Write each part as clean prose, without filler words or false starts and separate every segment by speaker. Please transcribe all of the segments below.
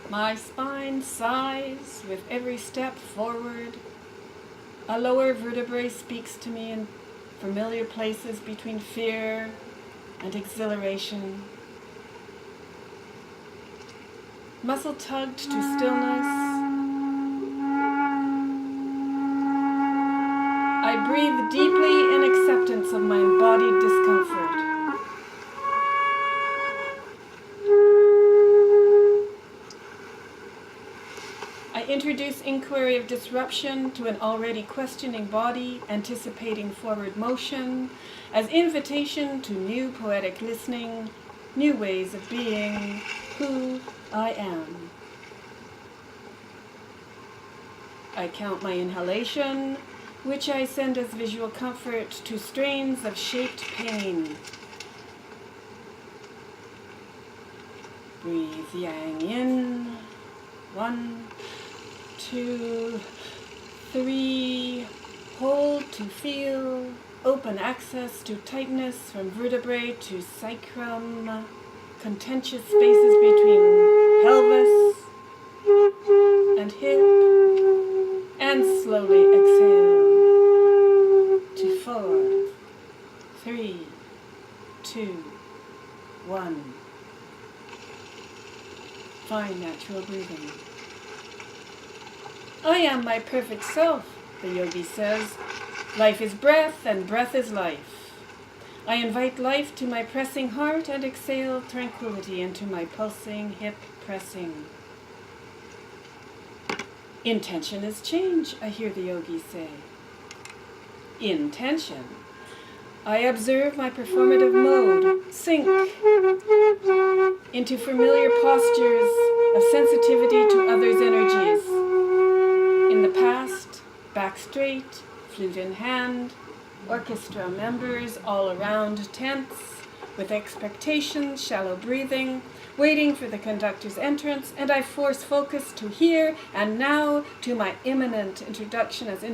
Speaker 1: My spine sighs with every step forward. A lower vertebrae speaks to me in familiar places between fear and exhilaration. Muscle tugged to stillness. I breathe deeply in acceptance of my embodied discomfort. I introduce inquiry of disruption to an already questioning body, anticipating forward motion, as invitation to new poetic listening, new ways of being who I am. I count my inhalation, which I send as visual comfort to strains of shaped pain. Breathe yang in. 1, 2, 3. Hold to feel. Open access to tightness from vertebrae to sacrum. Contentious spaces between pelvis and hip. And slowly exhale to 4, 3, 2, 1. Find natural breathing. I am my perfect self, the yogi says. Life is breath and breath is life. I invite life to my pressing heart and exhale tranquility into my pulsing hip pressing. Intention is change, I hear the yogi say. Intention. I observe my performative mode sink into familiar postures of sensitivity to others' energies. In the past, back straight, flute in hand, orchestra members all around tense, with expectation, shallow breathing, waiting for the conductor's entrance, and I force focus to here and now to my imminent introduction as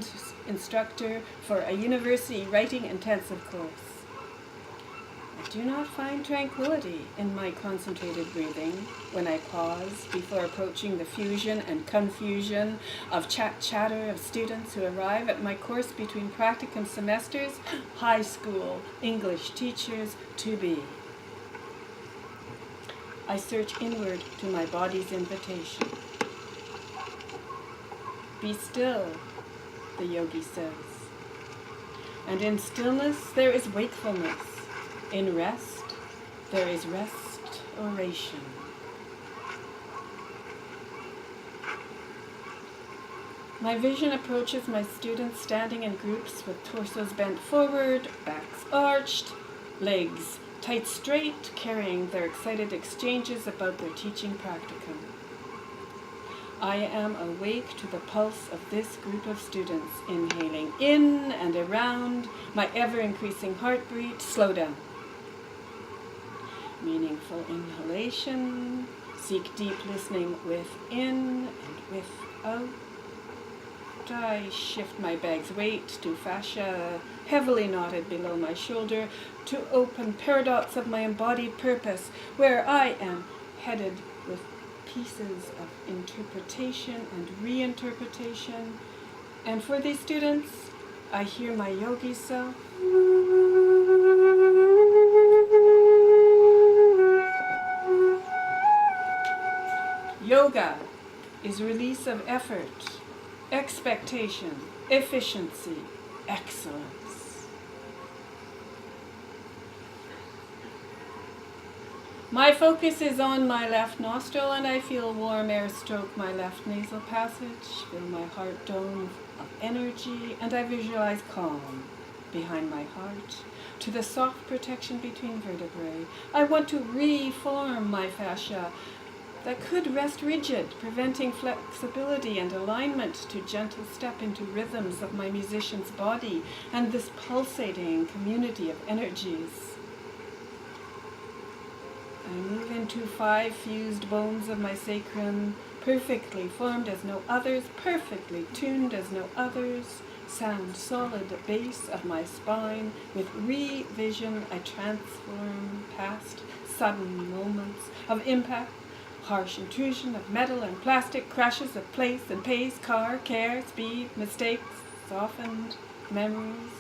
Speaker 1: instructor for a university writing intensive course. I do not find tranquility in my concentrated breathing when I pause before approaching the fusion and confusion of chatter of students who arrive at my course between practicum semesters, high school English teachers to be. I search inward to my body's invitation. Be still, the yogi says. And in stillness there is wakefulness. In rest there is restoration. My vision approaches my students standing in groups with torsos bent forward, backs arched, legs tight straight, carrying their excited exchanges about their teaching practicum. I am awake to the pulse of this group of students, inhaling in and around, my ever-increasing heartbeat. Slow down. Meaningful inhalation. Seek deep listening within and without. I shift my bag's weight to fascia heavily knotted below my shoulder to open paradox of my embodied purpose, where I am headed with pieces of interpretation and reinterpretation. And for these students, I hear my yogi self. Yoga is release of effort, expectation, efficiency, excellence. My focus is on my left nostril, and I feel warm air stroke my left nasal passage, fill my heart dome of energy, and I visualize calm behind my heart to the soft protection between vertebrae. I want to reform my fascia that could rest rigid, preventing flexibility and alignment to gentle step into rhythms of my musician's body and this pulsating community of energies. I move into 5 fused bones of my sacrum, perfectly formed as no others, perfectly tuned as no others, sound solid base of my spine. With revision, I transform past sudden moments of impact, harsh intrusion of metal and plastic, crashes of place and pace, car, care, speed, mistakes, softened memories,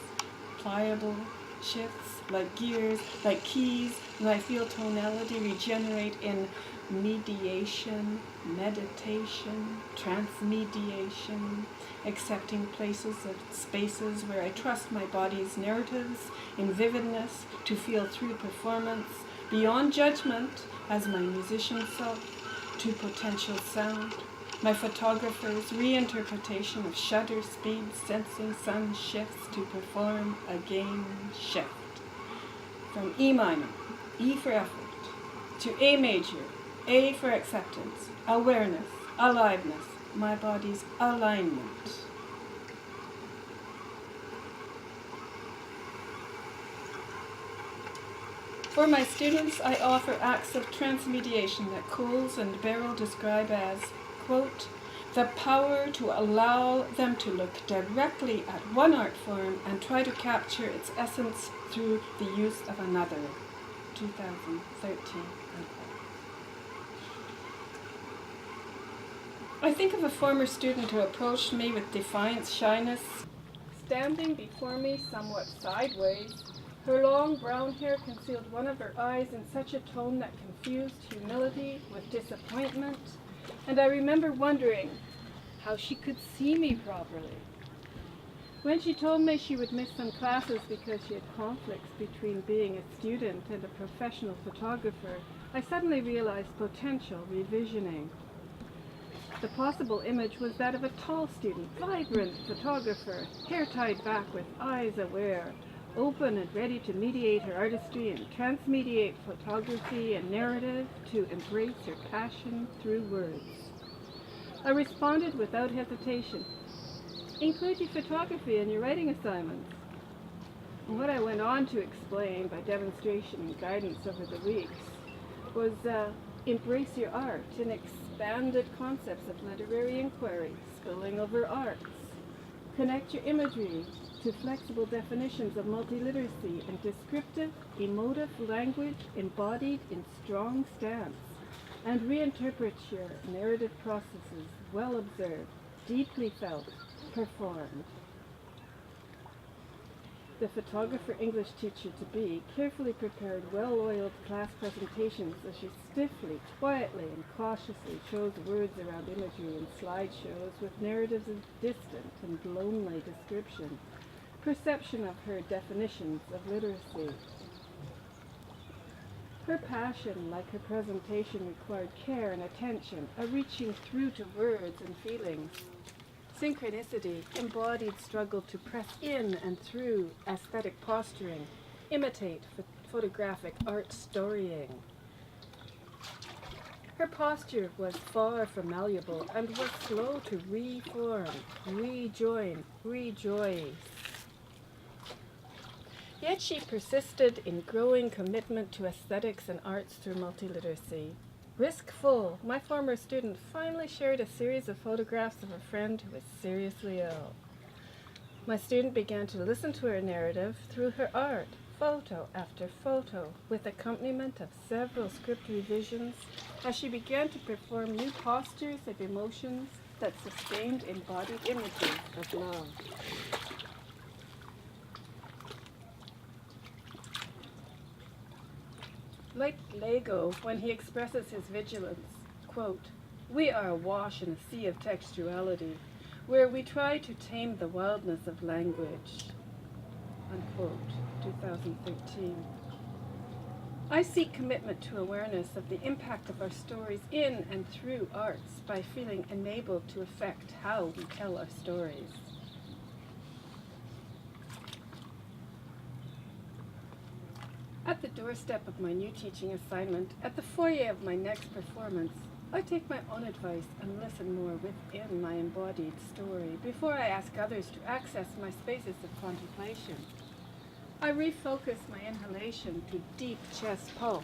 Speaker 1: pliable shifts, like gears, like keys, and I feel tonality regenerate in mediation, meditation, transmediation, accepting places and spaces where I trust my body's narratives in vividness to feel through performance, beyond judgment as my musician self, to potential sound, my photographer's reinterpretation of shutter speed, sensing sun shifts to perform a game shift. From E minor, E for effort, to A major, A for acceptance, awareness, aliveness, my body's alignment. For my students, I offer acts of transmediation that Coles and Barrow describe as, quote, the power to allow them to look directly at one art form and try to capture its essence through the use of another. 2013. I think of a former student who approached me with defiant shyness, standing before me somewhat sideways. Her long brown hair concealed one of her eyes in such a tone that confused humility with disappointment, and I remember wondering how she could see me properly. When she told me she would miss some classes because she had conflicts between being a student and a professional photographer, I suddenly realized potential revisioning. The possible image was that of a tall student, vibrant photographer, hair tied back with eyes aware, open and ready to mediate her artistry and transmediate photography and narrative to embrace her passion through words. I responded without hesitation, include your photography in your writing assignments. And what I went on to explain by demonstration and guidance over the weeks was embrace your art in expanded concepts of literary inquiry, spilling over arts. Connect your imagery to flexible definitions of multiliteracy and descriptive, emotive language embodied in strong stance, and reinterpret your narrative processes, well observed, deeply felt, performed. The photographer English teacher to be carefully prepared well-oiled class presentations as she stiffly, quietly, and cautiously chose words around imagery in slideshows with narratives of distant and lonely description, perception of her definitions of literacy. Her passion, like her presentation, required care and attention, a reaching through to words and feelings. Synchronicity, embodied struggle to press in and through aesthetic posturing, imitate photographic art storying. Her posture was far from malleable and was slow to reform, rejoin, rejoice. Yet she persisted in growing commitment to aesthetics and arts through multiliteracy. Riskful, my former student finally shared a series of photographs of a friend who was seriously ill. My student began to listen to her narrative through her art, photo after photo, with accompaniment of several script revisions, as she began to perform new postures of emotions that sustained embodied images of love. Like Lego, when he expresses his vigilance, quote, we are awash in a sea of textuality, where we try to tame the wildness of language, unquote, 2013. I seek commitment to awareness of the impact of our stories in and through arts by feeling enabled to affect how we tell our stories. At the doorstep of my new teaching assignment, at the foyer of my next performance, I take my own advice and listen more within my embodied story before I ask others to access my spaces of contemplation. I refocus my inhalation to deep chest pulse.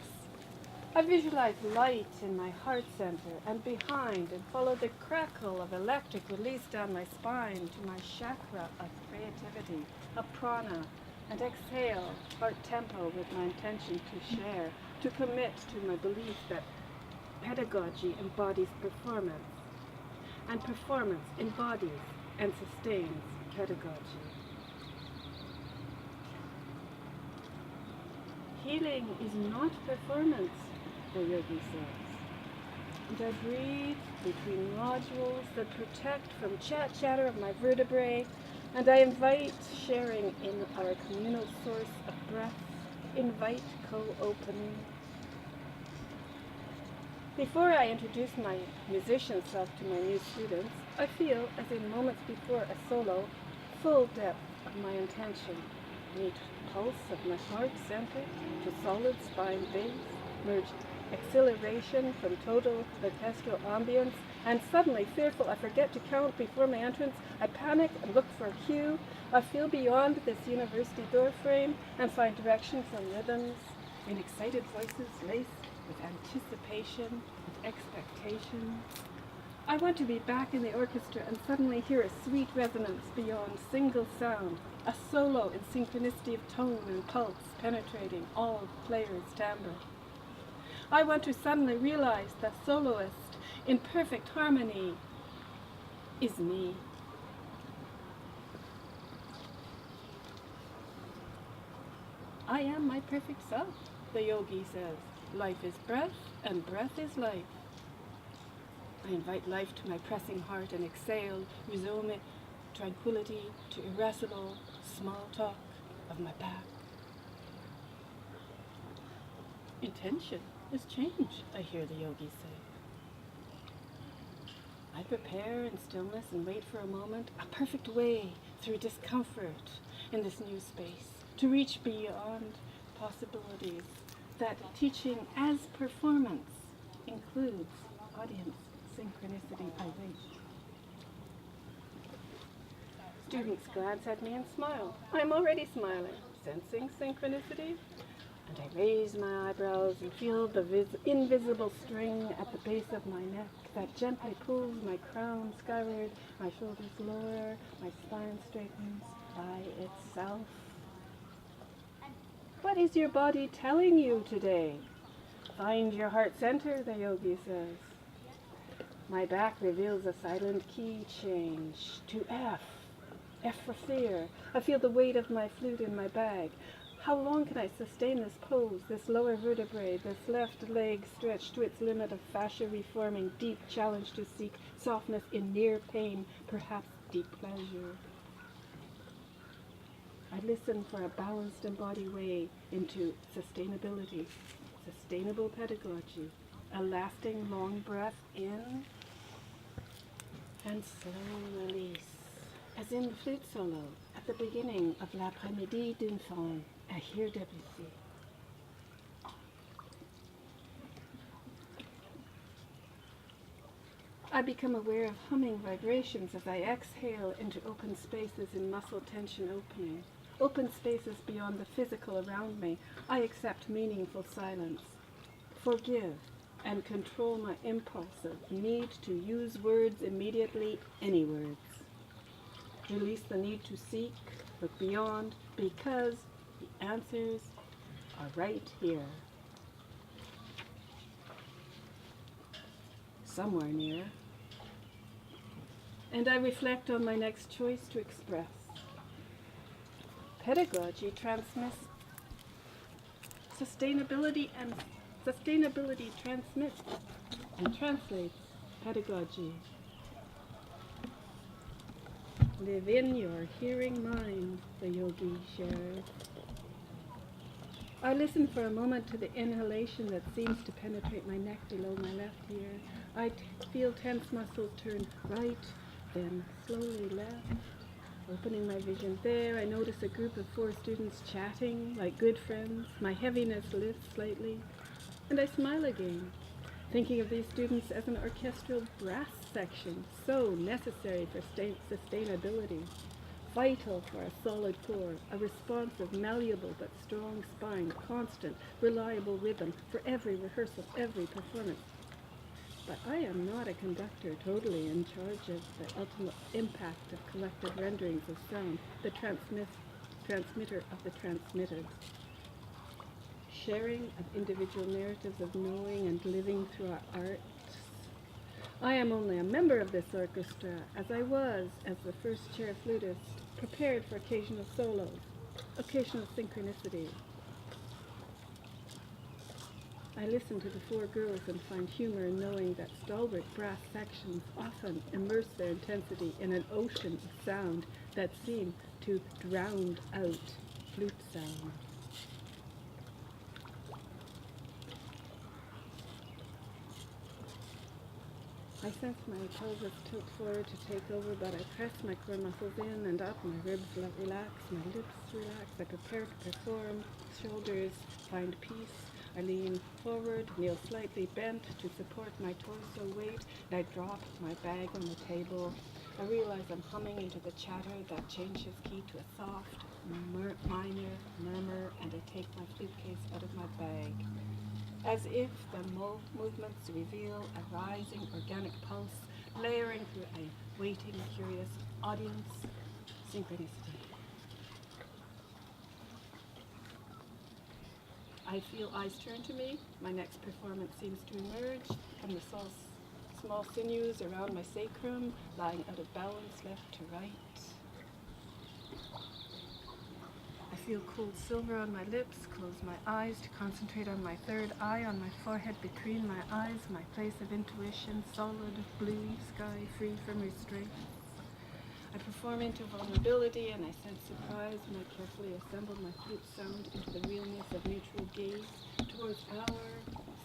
Speaker 1: I visualize light in my heart center and behind and follow the crackle of electric release down my spine to my chakra of creativity, of prana, and exhale, heart tempo with my intention to share, to commit to my belief that pedagogy embodies performance, and performance embodies and sustains pedagogy. Healing is not performance, the yogi says. And I breathe between nodules that protect from chatter of my vertebrae, and I invite sharing in our communal source of breath, invite co-opening. Before I introduce my musician self to my new students, I feel, as in moments before a solo, full depth of my intention. Neat pulse of my heart center to solid spine base, merge exhilaration from total orchestral ambience, and suddenly fearful I forget to count before my entrance, I panic and look for a cue. I feel beyond this university doorframe and find direction from rhythms in excited voices laced with anticipation and expectation. I want to be back in the orchestra and suddenly hear a sweet resonance beyond single sound, a solo in synchronicity of tone and pulse penetrating all players' timbre. I want to suddenly realize that soloist in perfect harmony is me. I am my perfect self, the yogi says. Life is breath, and breath is life. I invite life to my pressing heart and exhale, resume tranquility to irascible small talk of my back. Intention is change, I hear the yogi say. I prepare in stillness and wait for a moment, a perfect way through discomfort in this new space, to reach beyond possibilities that teaching as performance includes audience synchronicity. I wait. Students glance at me and smile. I'm already smiling, sensing synchronicity. And I raise my eyebrows and feel the invisible string at the base of my neck that gently pulls my crown skyward, my shoulders lower, my spine straightens by itself. What is your body telling you today? Find your heart center, the yogi says. My back reveals a silent key change to F. F for fear. I feel the weight of my flute in my bag. How long can I sustain this pose, this lower vertebrae, this left leg stretched to its limit of fascia reforming, deep challenge to seek softness in near pain, perhaps deep pleasure? I listen for a balanced embodied way into sustainability, sustainable pedagogy, a lasting long breath in and slow release, as in the flute solo at the beginning of L'après-midi d'une femme. I hear Debussy. I become aware of humming vibrations as I exhale into open spaces in muscle tension opening. Open spaces beyond the physical around me. I accept meaningful silence. Forgive and control my impulsive need to use words immediately, any words. Release the need to seek, look beyond, because the answers are right here. Somewhere near. And I reflect on my next choice to express. Pedagogy transmits sustainability, and sustainability transmits and translates pedagogy. Live in your hearing mind, the yogi shares. I listen for a moment to the inhalation that seems to penetrate my neck below my left ear. I feel tense muscles turn right, then slowly left. Opening my vision there, I notice a group of 4 students chatting like good friends. My heaviness lifts slightly, and I smile again, thinking of these students as an orchestral brass section, so necessary for sustainability. Vital for a solid core, a responsive, malleable but strong spine, constant, reliable rhythm for every rehearsal, every performance. But I am not a conductor totally in charge of the ultimate impact of collective renderings of sound, the transmitter of the transmitted. sharing of individual narratives of knowing and living through our arts. I am only a member of this orchestra, as I was, as the first chair flutist, prepared for occasional solos, occasional synchronicity. I listen to the four girls and find humor in knowing that stalwart brass sections often immerse their intensity in an ocean of sound that seem to drown out flute sound. I sense my pelvis tilt forward to take over, but I press my core muscles in and up, my ribs relax, my lips relax. I prepare to perform, shoulders find peace. I lean forward, kneel slightly bent to support my torso weight, and I drop my bag on the table. I realize I'm humming into the chatter that changes key to a soft, minor murmur, and I take my suitcase out of my bag. As if the movements reveal a rising organic pulse, layering through a waiting, curious audience, synchronicity. I feel eyes turn to me. My next performance seems to emerge from the small sinews around my sacrum, lying out of balance left to right. I feel cold silver on my lips, close my eyes to concentrate on my third eye, on my forehead between my eyes, my place of intuition, solid, blue sky, free from restraint. I perform into vulnerability and I sense surprise when I carefully assemble my flute sound into the realness of neutral gaze towards our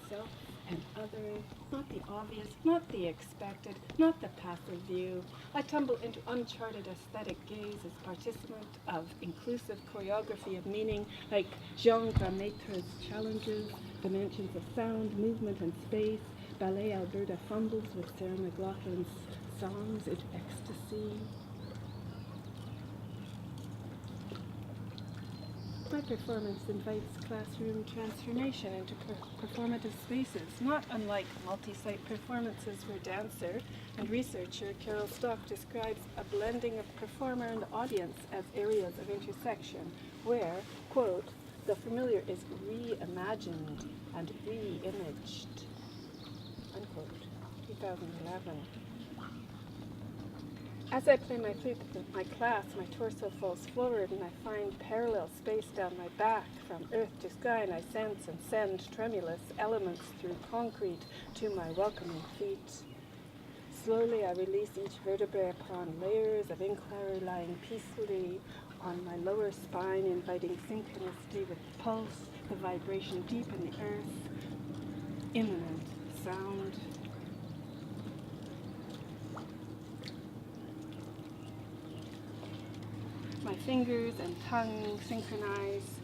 Speaker 1: self and other, not the obvious, not the expected, not the passive view. I tumble into uncharted aesthetic gaze as participant of inclusive choreography of meaning like Jean Vermaitra's challenges, dimensions of sound, movement, and space. Ballet Alberta fumbles with Sarah McLaughlin's songs into ecstasy. My performance invites classroom transformation into performative spaces, not unlike multi-site performances where dancer and researcher Carol Stock describes a blending of performer and audience as areas of intersection where, quote, the familiar is reimagined and re-imaged, unquote, 2011. As I play my flute with my class, my torso falls forward and I find parallel space down my back from earth to sky, and I sense and send tremulous elements through concrete to my welcoming feet. Slowly I release each vertebrae upon layers of inquiry lying peacefully on my lower spine, inviting synchronicity with the pulse, the vibration deep in the earth, imminent sound. My fingers and tongue synchronize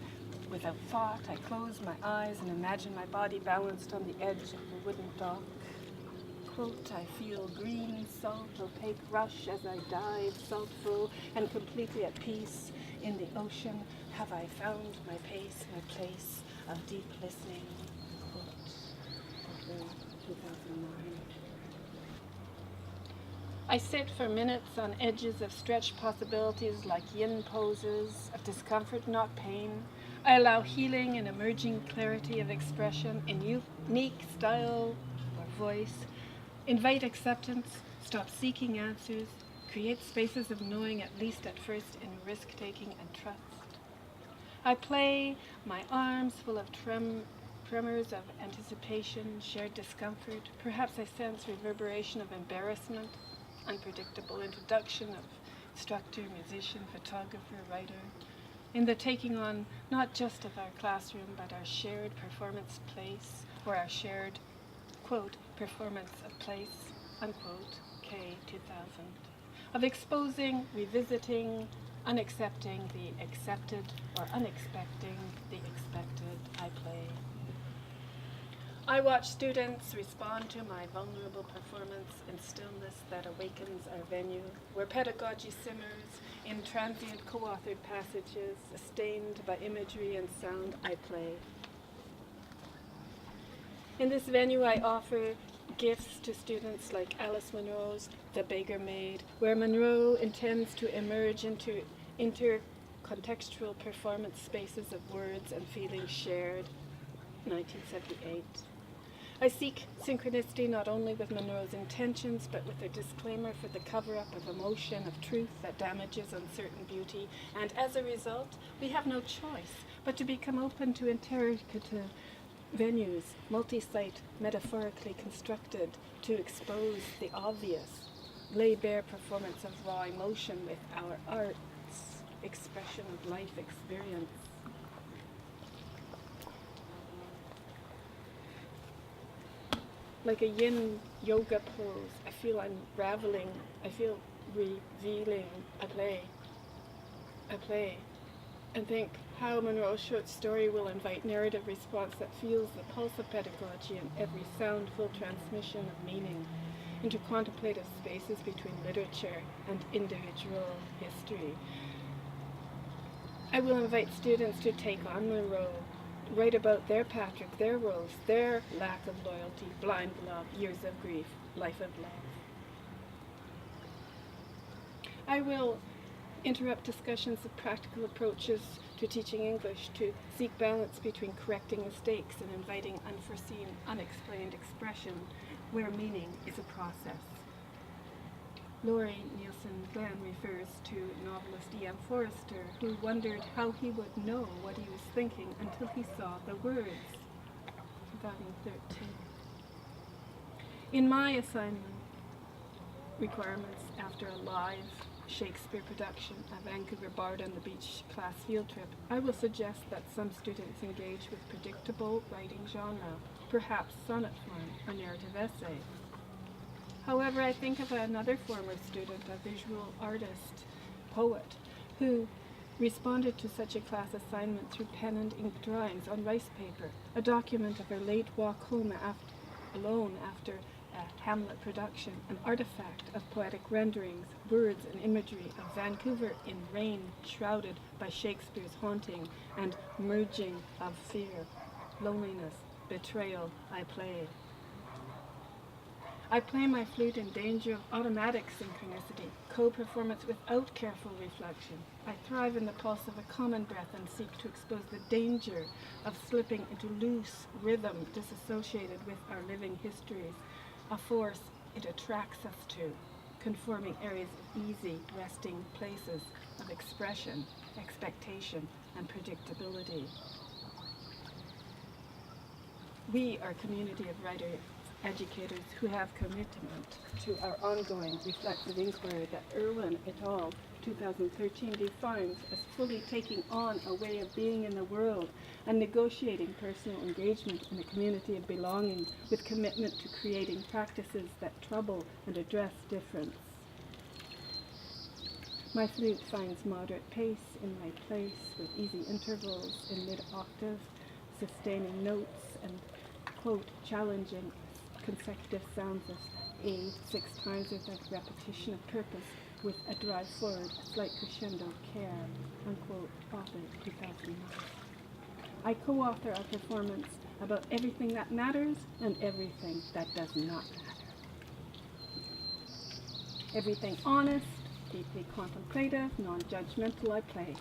Speaker 1: without thought. I close my eyes and imagine my body balanced on the edge of the wooden dock. Quote, I feel green, salt, opaque rush as I dive, saltful and completely at peace in the ocean. Have I found my pace, my place of deep listening? Quote, 2009. I sit for minutes on edges of stretched possibilities like yin poses of discomfort, not pain. I allow healing and emerging clarity of expression in unique style or voice. Invite acceptance, stop seeking answers, create spaces of knowing, at least at first, in risk-taking and trust. I play, my arms full of tremors of anticipation, shared discomfort. Perhaps I sense reverberation of embarrassment, unpredictable introduction of instructor, musician, photographer, writer, in the taking on not just of our classroom, but our shared performance place, or our shared, quote, performance of place, unquote, K 2000, of exposing, revisiting, unaccepting the accepted, or unexpecting the expected. I play. I watch students respond to my vulnerable performance in stillness that awakens our venue, where pedagogy simmers in transient co-authored passages, sustained by imagery and sound. I play. In this venue, I offer gifts to students like Alice Munro's The Beggar Maid, where Munro intends to emerge into intercontextual performance spaces of words and feelings shared. 1978. I seek synchronicity not only with Monroe's intentions, but with a disclaimer for the cover-up of emotion, of truth that damages uncertain beauty, and as a result, we have no choice but to become open to interrogative venues, multi-site, metaphorically constructed, to expose the obvious, lay bare performance of raw emotion with our arts, expression of life experience. Like a yin yoga pose, I feel unraveling, I feel revealing. I play, and think how Monroe's short story will invite narrative response that feels the pulse of pedagogy in every soundful transmission of meaning into contemplative spaces between literature and individual history. I will invite students to take on Monroe, write about their Patrick, their Rose, their lack of loyalty, blind love, years of grief, life of love. I will interrupt discussions of practical approaches to teaching English, to seek balance between correcting mistakes and inviting unforeseen, unexplained expression where meaning is a process. Laurie Nielsen Glenn refers to novelist E.M. Forrester, who wondered how he would know what he was thinking until he saw the words. 2013. In my assignment requirements after a live Shakespeare production, a Vancouver Bard on the Beach class field trip, I will suggest that some students engage with predictable writing genre, perhaps sonnet form or narrative essay. However, I think of another former student, a visual artist, poet, who responded to such a class assignment through pen and ink drawings on rice paper, a document of her late walk home alone after a Hamlet production, an artifact of poetic renderings, words and imagery of Vancouver in rain, shrouded by Shakespeare's haunting and merging of fear, loneliness, betrayal. I play my flute in danger of automatic synchronicity, co-performance without careful reflection. I thrive in the pulse of a common breath and seek to expose the danger of slipping into loose rhythm disassociated with our living histories, a force it attracts us to, conforming areas of easy, resting places of expression, expectation, and predictability. We are a community of writers, educators who have commitment to our ongoing reflective inquiry that Irwin et al. 2013 defines as fully taking on a way of being in the world and negotiating personal engagement in a community of belonging with commitment to creating practices that trouble and address difference. My flute finds moderate pace in my place with easy intervals in mid-octave, sustaining notes and, quote, challenging consecutive sounds of A 6 times with a repetition of purpose with a drive forward, a slight crescendo care, unquote, author 2009. I co-author a performance about everything that matters and everything that does not matter. Everything honest, deeply contemplative, non-judgmental, I play.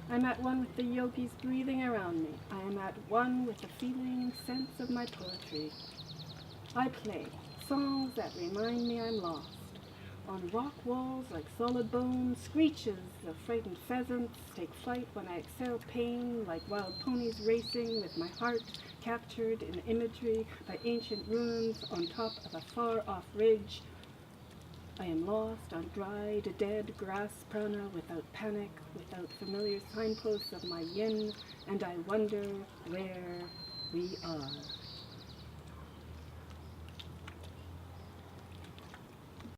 Speaker 1: I'm at one with the yogis breathing around me. I am at one with the feeling, sense of my poetry. I play songs that remind me I'm lost. On rock walls like solid bones, screeches of frightened pheasants take flight when I exhale pain like wild ponies racing with my heart captured in imagery by ancient ruins on top of a far-off ridge. I am lost on dried, dead grass prana without panic, without familiar signposts of my yin, and I wonder where we are.